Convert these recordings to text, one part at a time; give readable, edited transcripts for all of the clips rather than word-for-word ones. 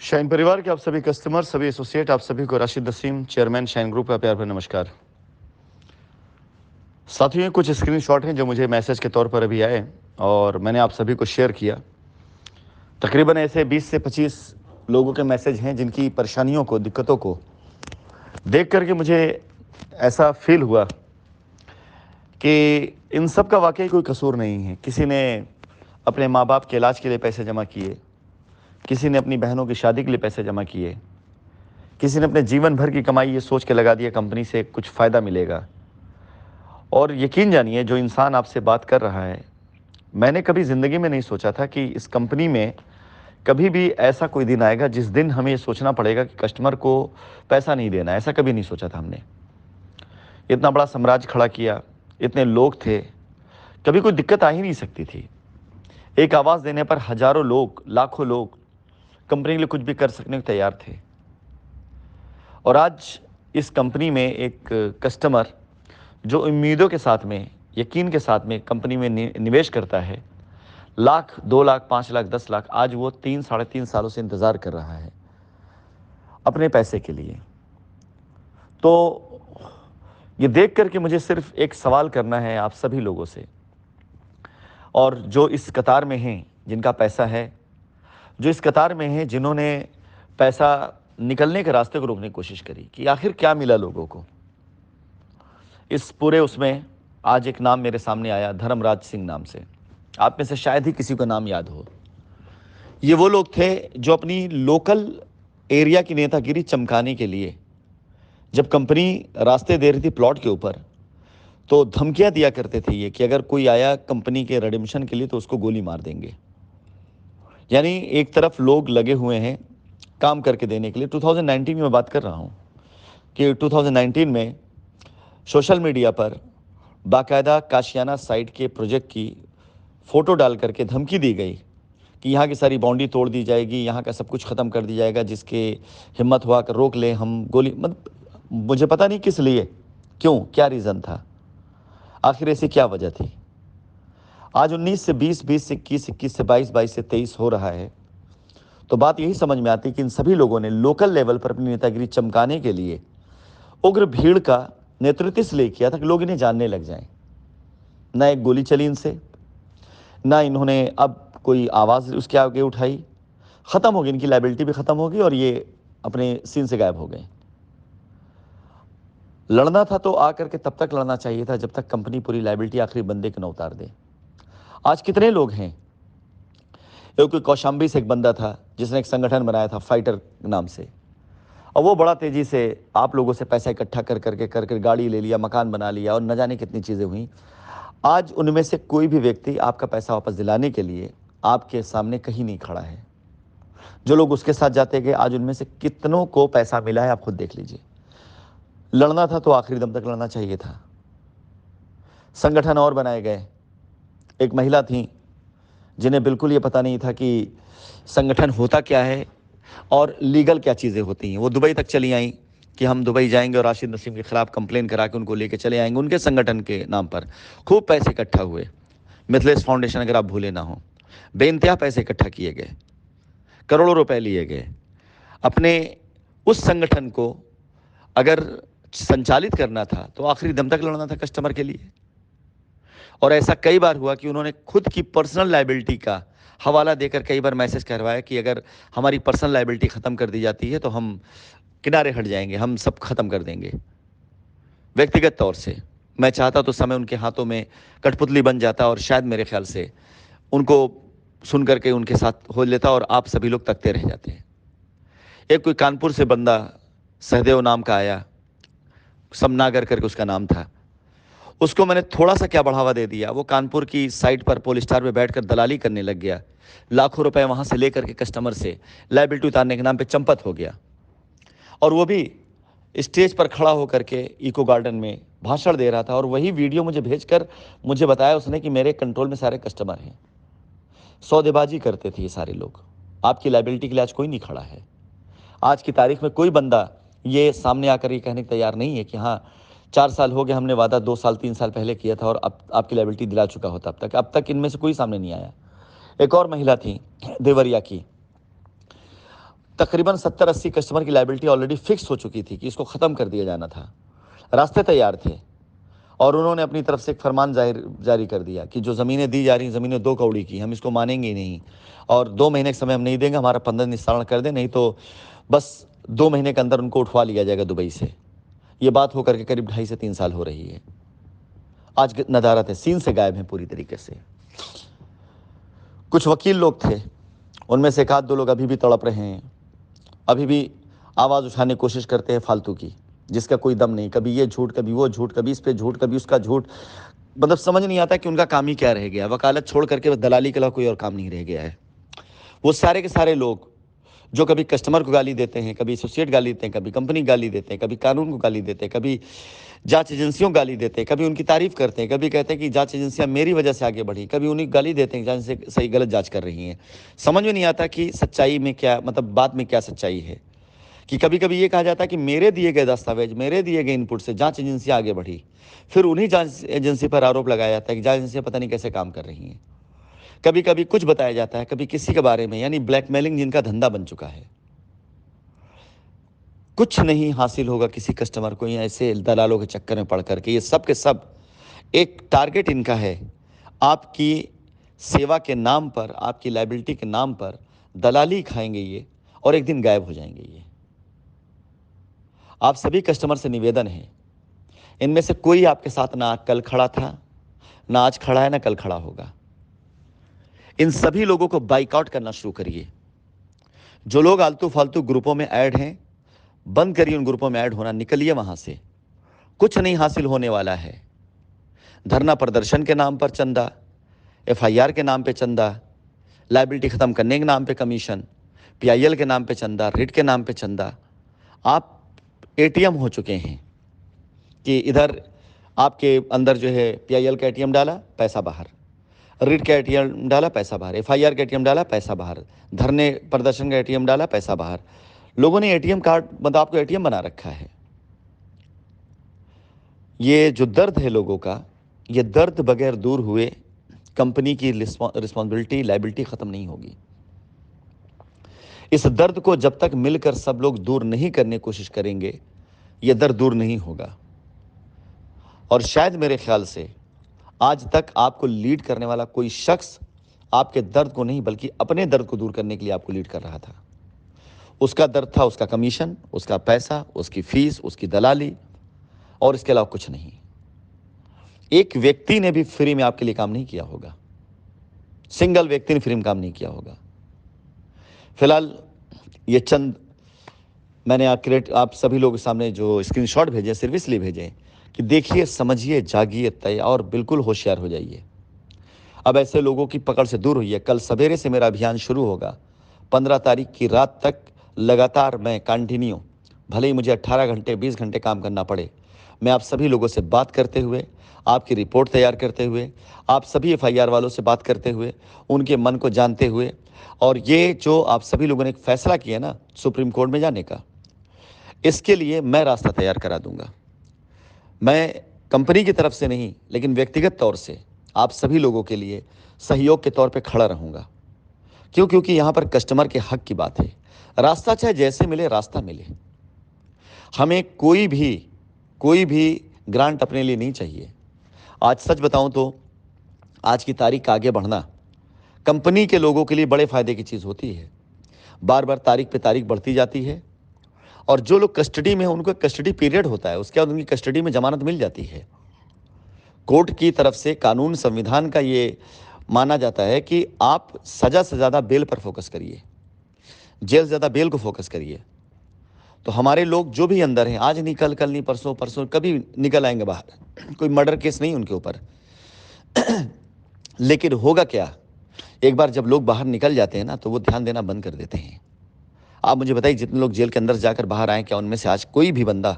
Shine परिवार के आप सभी कस्टमर, सभी एसोसिएट, आप सभी को Rashid Naseem, chairman shine group का प्यार भरा नमस्कार। साथियों, ये कुछ स्क्रीनशॉट हैं जो मुझे मैसेज के तौर पर अभी आए और मैंने आप सभी को शेयर किया। तकरीबन ऐसे 20 से 25 लोगों के मैसेज हैं जिनकी परेशानियों को, दिक्कतों को देख करके मुझे ऐसा फील हुआ कि इन सब का वाकई कोई कसूर नहीं है। किसी ने अपने माँ बाप के इलाज के लिए पैसे जमा किए, किसी ने अपनी बहनों की शादी के लिए पैसे जमा किए, किसी ने अपने जीवन भर की कमाई ये सोच के लगा दिया कंपनी से कुछ फ़ायदा मिलेगा। और यकीन जानिए, जो इंसान आपसे बात कर रहा है, मैंने कभी ज़िंदगी में नहीं सोचा था कि इस कंपनी में कभी भी ऐसा कोई दिन आएगा जिस दिन हमें ये सोचना पड़ेगा कि कस्टमर को पैसा नहीं देना। ऐसा कभी नहीं सोचा था हमने। इतना बड़ा साम्राज्य खड़ा किया, इतने लोग थे, कभी कोई दिक्कत आ ही नहीं सकती थी। एक आवाज़ देने पर हज़ारों लोग, लाखों लोग कंपनी के लिए कुछ भी कर सकने को तैयार थे। और आज इस कंपनी में एक कस्टमर जो उम्मीदों के साथ में, यकीन के साथ में कंपनी में निवेश करता है, लाख, 2 लाख, 5 लाख, 10 लाख, आज वो 3 साढ़े 3 सालों से इंतज़ार कर रहा है अपने पैसे के लिए। तो ये देख करके मुझे सिर्फ एक सवाल करना है आप सभी लोगों से, और जो इस कतार में हैं जिनका पैसा है, जो इस कतार में हैं जिन्होंने पैसा निकलने के रास्ते को रोकने की कोशिश करी, कि आखिर क्या मिला लोगों को इस पूरे उसमें। आज एक नाम मेरे सामने आया, धर्मराज सिंह नाम से। आप में से शायद ही किसी को नाम याद हो। ये वो लोग थे जो अपनी लोकल एरिया की नेतागिरी चमकाने के लिए, जब कंपनी रास्ते दे रही थी प्लॉट के ऊपर, तो धमकियां दिया करते थे ये कि अगर कोई आया कंपनी के रिडेम्पशन के लिए तो उसको गोली मार देंगे। यानी एक तरफ लोग लगे हुए हैं काम करके देने के लिए। 2019 की मैं बात कर रहा हूँ कि 2019 में सोशल मीडिया पर बाकायदा काशियाना साइट के प्रोजेक्ट की फ़ोटो डाल करके धमकी दी गई कि यहाँ की सारी बाउंड्री तोड़ दी जाएगी, यहाँ का सब कुछ ख़त्म कर दिया जाएगा, जिसके हिम्मत हुआ कर रोक ले हम गोली। मतलब मुझे पता नहीं किस लिए, क्यों, क्या रीज़न था, आखिर ऐसी क्या वजह थी। आज 19 से 20, 20 से 21, 21 से 22, 22 से 23 हो रहा है, तो बात यही समझ में आती है कि इन सभी लोगों ने लोकल लेवल पर अपनी नेतागिरी चमकाने के लिए उग्र भीड़ का नेतृत्व इसलिए किया था कि लोग इन्हें जानने लग जाएं। ना एक गोली चली इनसे, ना इन्होंने अब कोई आवाज़ उसके आगे उठाई। ख़त्म हो गई, इनकी लाइबिलिटी भी ख़त्म हो गई और ये अपने सीन से गायब हो गए। लड़ना था तो आकर के तब तक लड़ना चाहिए था जब तक कंपनी पूरी लाइबिलिटी आखिरी बंदे के न उतार दे। आज कितने लोग हैं। एक कोई कौशाम्बी से एक बंदा था जिसने एक संगठन बनाया था फाइटर नाम से, और वो बड़ा तेज़ी से आप लोगों से पैसा इकट्ठा कर गाड़ी ले लिया, मकान बना लिया और न जाने कितनी चीज़ें हुई। आज उनमें से कोई भी व्यक्ति आपका पैसा वापस दिलाने के लिए आपके सामने कहीं नहीं खड़ा है। जो लोग उसके साथ जाते गए, आज उनमें से कितनों को पैसा मिला है आप खुद देख लीजिए। लड़ना था तो आखिरी दम तक लड़ना चाहिए था। संगठन और बनाए गए। एक महिला थी जिन्हें बिल्कुल ये पता नहीं था कि संगठन होता क्या है और लीगल क्या चीज़ें होती हैं। वो दुबई तक चली आई कि हम दुबई जाएंगे और राशिद नसीम के ख़िलाफ़ कंप्लेन करा के उनको लेके चले आएंगे। उनके संगठन के नाम पर खूब पैसे इकट्ठा हुए। मिथलेश फाउंडेशन, अगर आप भूले ना हो, बेइंतहा पैसे इकट्ठा किए गए, करोड़ों रुपए लिए गए। अपने उस संगठन को अगर संचालित करना था तो आखिरी दम तक लड़ना था कस्टमर के लिए। और ऐसा कई बार हुआ कि उन्होंने खुद की पर्सनल लाइबिलिटी का हवाला देकर कई बार मैसेज करवाया कि अगर हमारी पर्सनल लाइबिलिटी ख़त्म कर दी जाती है तो हम किनारे हट जाएंगे, हम सब ख़त्म कर देंगे। व्यक्तिगत तौर से मैं चाहता तो समय उनके हाथों में कठपुतली बन जाता और शायद मेरे ख्याल से उनको सुन करके उनके साथ हो लेता और आप सभी लोग तकते रह जाते हैं। एक कोई कानपुर से बंदा सहदेव नाम का आया, समनागर करके उसका नाम था। उसको मैंने थोड़ा सा क्या बढ़ावा दे दिया, वो कानपुर की साइट पर पोल स्टार पे बैठकर दलाली करने लग गया। लाखों रुपए वहाँ से लेकर के कस्टमर से लाइबिलिटी उतारने के नाम पे चंपत हो गया। और वो भी स्टेज पर खड़ा होकर के इको गार्डन में भाषण दे रहा था, और वही वीडियो मुझे भेजकर मुझे बताया उसने कि मेरे कंट्रोल में सारे कस्टमर हैं। सौदेबाजी करते थे ये सारे लोग। आपकी लाइबिलिटी के लिए आज कोई नहीं खड़ा है। आज की तारीख में कोई बंदा ये सामने आकर ये कहने को तैयार नहीं है कि हाँ 4 साल हो गए, हमने वादा 2 साल 3 साल पहले किया था और अब आपकी लाइबिलिटी दिला चुका होता। अब तक इनमें से कोई सामने नहीं आया। एक और महिला थी देवरिया की, तकरीबन 70-80 कस्टमर की लायबिलिटी ऑलरेडी फिक्स हो चुकी थी कि इसको ख़त्म कर दिया जाना था, रास्ते तैयार थे। और उन्होंने अपनी तरफ से एक फरमान जारी कर दिया कि जो ज़मीनें दी जा रही हैं, ज़मीनें 2 कौड़ी की, हम इसको मानेंगे ही नहीं और 2 महीने का समय हम नहीं देंगे, हमारा 15 निस्तारण कर दें, नहीं तो बस 2 महीने के अंदर उनको उठवा लिया जाएगा दुबई से। ये बात होकर के करीब 2.5 से 3 साल हो रही है। आज नदारत है, सीन से गायब है पूरी तरीके से। कुछ वकील लोग थे, उनमें से एक आध 2 लोग अभी भी तड़प रहे हैं, अभी भी आवाज़ उठाने की कोशिश करते हैं फालतू की, जिसका कोई दम नहीं। कभी ये झूठ, कभी वो झूठ, कभी इस पे झूठ, कभी उसका झूठ। मतलब समझ नहीं आता कि उनका काम ही क्या रह गया। वकालत छोड़ करके बस दलाली के अलावा कोई और काम नहीं रह गया है। वो सारे के सारे लोग जो कभी कस्टमर को गाली देते हैं, कभी एसोसिएट गाली देते हैं, कभी कंपनी गाली देते हैं, कभी कानून को गाली देते हैं, कभी जांच एजेंसियों को गाली देते हैं, कभी उनकी तारीफ करते हैं, कभी कहते हैं कि जांच एजेंसियां मेरी वजह से आगे बढ़ी, कभी उन्हें गाली देते हैं जांच से सही गलत जांच कर रही हैं। समझ में नहीं आता कि सच्चाई में क्या, मतलब बात में क्या सच्चाई है। कि कभी कभी ये कहा जाता है कि मेरे दिए गए दस्तावेज, मेरे दिए गए इनपुट से जांच एजेंसी आगे बढ़ी, फिर उन्हीं जांच एजेंसी पर आरोप लगाया जाता है कि जांच एजेंसियां पता नहीं कैसे काम कर रही हैं। कभी कभी कुछ बताया जाता है, कभी किसी के बारे में, यानी ब्लैकमेलिंग जिनका धंधा बन चुका है। कुछ नहीं हासिल होगा किसी कस्टमर को या ऐसे दलालों के चक्कर में पड़ करके। ये सब के सब एक टारगेट इनका है, आपकी सेवा के नाम पर, आपकी लायबिलिटी के नाम पर दलाली खाएंगे ये, और एक दिन गायब हो जाएंगे ये। आप सभी कस्टमर से निवेदन है, इनमें से कोई आपके साथ ना कल खड़ा था, ना आज खड़ा है, ना कल खड़ा होगा। इन सभी लोगों को बाइकआउट करना शुरू करिए। जो लोग आलतू फालतू ग्रुपों में ऐड हैं, बंद करिए उन ग्रुपों में ऐड होना, निकलिए वहां से। कुछ नहीं हासिल होने वाला है। धरना प्रदर्शन के नाम पर चंदा, FIR के नाम पे चंदा, लायबिलिटी खत्म करने के नाम पे कमीशन, PIL के नाम पे चंदा, रिट के नाम पे चंदा। आप ATM हो चुके हैं कि इधर आपके अंदर जो है PIL का ATM डाला, पैसा बाहर, रिट का ATM डाला, पैसा बाहर, FIR का ATM डाला, पैसा बाहर, धरने प्रदर्शन का ATM डाला, पैसा बाहर। लोगों ने ATM कार्ड, मतलब आपको ATM बना रखा है। ये जो दर्द है लोगों का, ये दर्द बगैर दूर हुए कंपनी की रिस्पॉन्सिबिलिटी, लायबिलिटी खत्म नहीं होगी। इस दर्द को जब तक मिलकर सब लोग दूर नहीं करने की कोशिश करेंगे, ये दर्द दूर नहीं होगा। और शायद मेरे ख्याल से आज तक आपको लीड करने वाला कोई शख्स आपके दर्द को नहीं, बल्कि अपने दर्द को दूर करने के लिए आपको लीड कर रहा था। उसका दर्द था उसका कमीशन, उसका पैसा, उसकी फीस, उसकी दलाली, और इसके अलावा कुछ नहीं। एक व्यक्ति ने भी फ्री में आपके लिए काम नहीं किया होगा, सिंगल व्यक्ति ने फ्री में काम नहीं किया होगा। फिलहाल ये चंद मैंने आप सभी लोगों के सामने जो स्क्रीनशॉट भेजे, सिर्फ इसलिए भेजे कि देखिए, समझिए, जागिए, तय और बिल्कुल होशियार हो जाइए। अब ऐसे लोगों की पकड़ से दूर होइए। कल सवेरे से मेरा अभियान शुरू होगा, 15 तारीख की रात तक लगातार मैं कंटिन्यू, भले ही मुझे 18 घंटे 20 घंटे काम करना पड़े, मैं आप सभी लोगों से बात करते हुए, आपकी रिपोर्ट तैयार करते हुए, आप सभी FIR वालों से बात करते हुए, उनके मन को जानते हुए, और ये जो आप सभी लोगों ने एक फैसला किया ना सुप्रीम कोर्ट में जाने का, इसके लिए मैं रास्ता तैयार करा दूंगा। मैं कंपनी की तरफ से नहीं, लेकिन व्यक्तिगत तौर से आप सभी लोगों के लिए सहयोग के तौर पे खड़ा रहूंगा। क्यों? क्योंकि यहाँ पर कस्टमर के हक की बात है। रास्ता चाहे जैसे मिले, रास्ता मिले। हमें कोई भी ग्रांट अपने लिए नहीं चाहिए। आज सच बताऊं तो आज की तारीख का आगे बढ़ना कंपनी के लोगों के लिए बड़े फायदे की चीज़ होती है। बार बार तारीख पे तारीख बढ़ती जाती है, और जो लोग कस्टडी में हैं उनको कस्टडी पीरियड होता है, उसके बाद उनकी कस्टडी में जमानत मिल जाती है। कोर्ट की तरफ से, कानून संविधान का ये माना जाता है कि आप सज़ा से ज़्यादा बेल पर फोकस करिए, जेल से ज़्यादा बेल को फोकस करिए। तो हमारे लोग जो भी अंदर हैं, आज नहीं कल, कल नहीं परसों, परसों कभी निकल आएंगे बाहर। कोई मर्डर केस नहीं उनके ऊपर। लेकिन होगा क्या, एक बार जब लोग बाहर निकल जाते हैं ना, तो वो ध्यान देना बंद कर देते हैं। आप मुझे बताइए, जितने लोग जेल के अंदर जाकर बाहर आए, क्या उनमें से आज कोई भी बंदा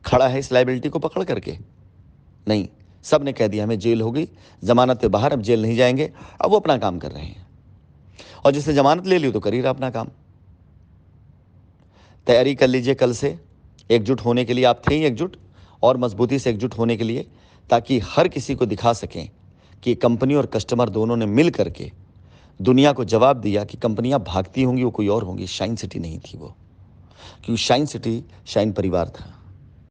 खड़ा है इस लायबिलिटी को पकड़ करके? नहीं, सब ने कह दिया हमें जेल हो गई, जमानत पे बाहर, अब जेल नहीं जाएंगे। अब वो अपना काम कर रहे हैं, और जिसने जमानत ले ली तो कर ही रहा अपना काम। तैयारी कर लीजिए कल से, एकजुट होने के लिए। आप थे ही एकजुट, और मजबूती से एकजुट होने के लिए, ताकि हर किसी को दिखा सकें कि कंपनी और कस्टमर दोनों ने मिल करके दुनिया को जवाब दिया कि कंपनियां भागती होंगी वो कोई और होंगी, शाइन सिटी नहीं थी वो, क्योंकि शाइन सिटी शाइन परिवार था।